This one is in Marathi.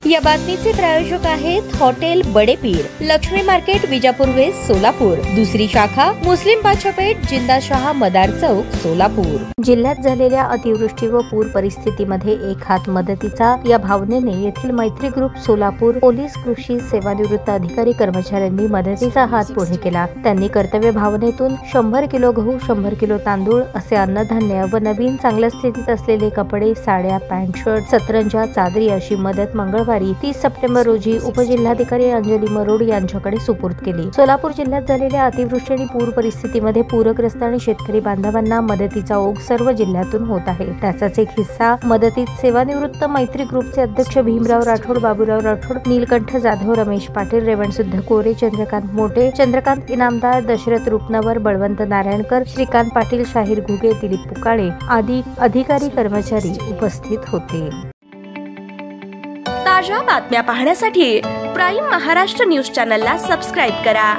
या बातमीचे प्रायोजक आहेत hotel Badepir, Lakshmi market, Vijapur west, Solapur. दुसरी शाखा मुस्लिम बादशाहपेठ, जिंदाशहा मदार चौक, सोलापूर। जिल्ह्यात झालेल्या अतिवृष्टी व पूर परिस्थितीमध्ये एक हात मदतीचा या भावनेने येथील मैत्री ग्रुप सोलापूर पोलीस कृषी सेवानिवृत्त अधिकारी कर्मचाऱ्यांनी मदतीचा हात पुढे केला। त्यांनी कर्तव्य भावनेतून 100 किलो गहू, 100 किलो तांदूळ असे अन्नधान्य व नवीन चांगल्या स्थितीत असलेले कपडे, साड्या, पॅन्ट, शर्ट, सतरंजा, चादरी अशी मदत मंगळवारी 30 सप्टेंबर रोजी उपजिल्हाधिकारी अंजली मरोड यांच्याकडे सुपूर्द केली। सोलापूर जिल्ह्यात झालेल्या अतिवृष्टी आणि पूर परिस्थितीमध्ये पूरग्रस्त आणि शेतकरी बांधवांना मदतीचा ओघ सर्व जिल्ह्यातून होत आहे। त्याचाच एक हिस्सा मदतीत सेवानिवृत्त मैत्री ग्रुपचे अध्यक्ष भीमराव राठोड, बाबूराव राठोड, नीलकंठ जाधव, रमेश पाटील, रेवणसिद्ध कोरे, चंद्रकांत मोठे, चंद्रकांत इनामदार, दशरथ रूपनवर, बळवंत नारायणकर, श्रीकांत पाटील, शाहीर घुगे, दिलीप पुकाळे आदी अधिकारी कर्मचारी उपस्थित होते। ताज्या बातम्या पाहण्यासाठी प्राईम महाराष्ट्र न्यूज चॅनलला सबस्क्राईब करा।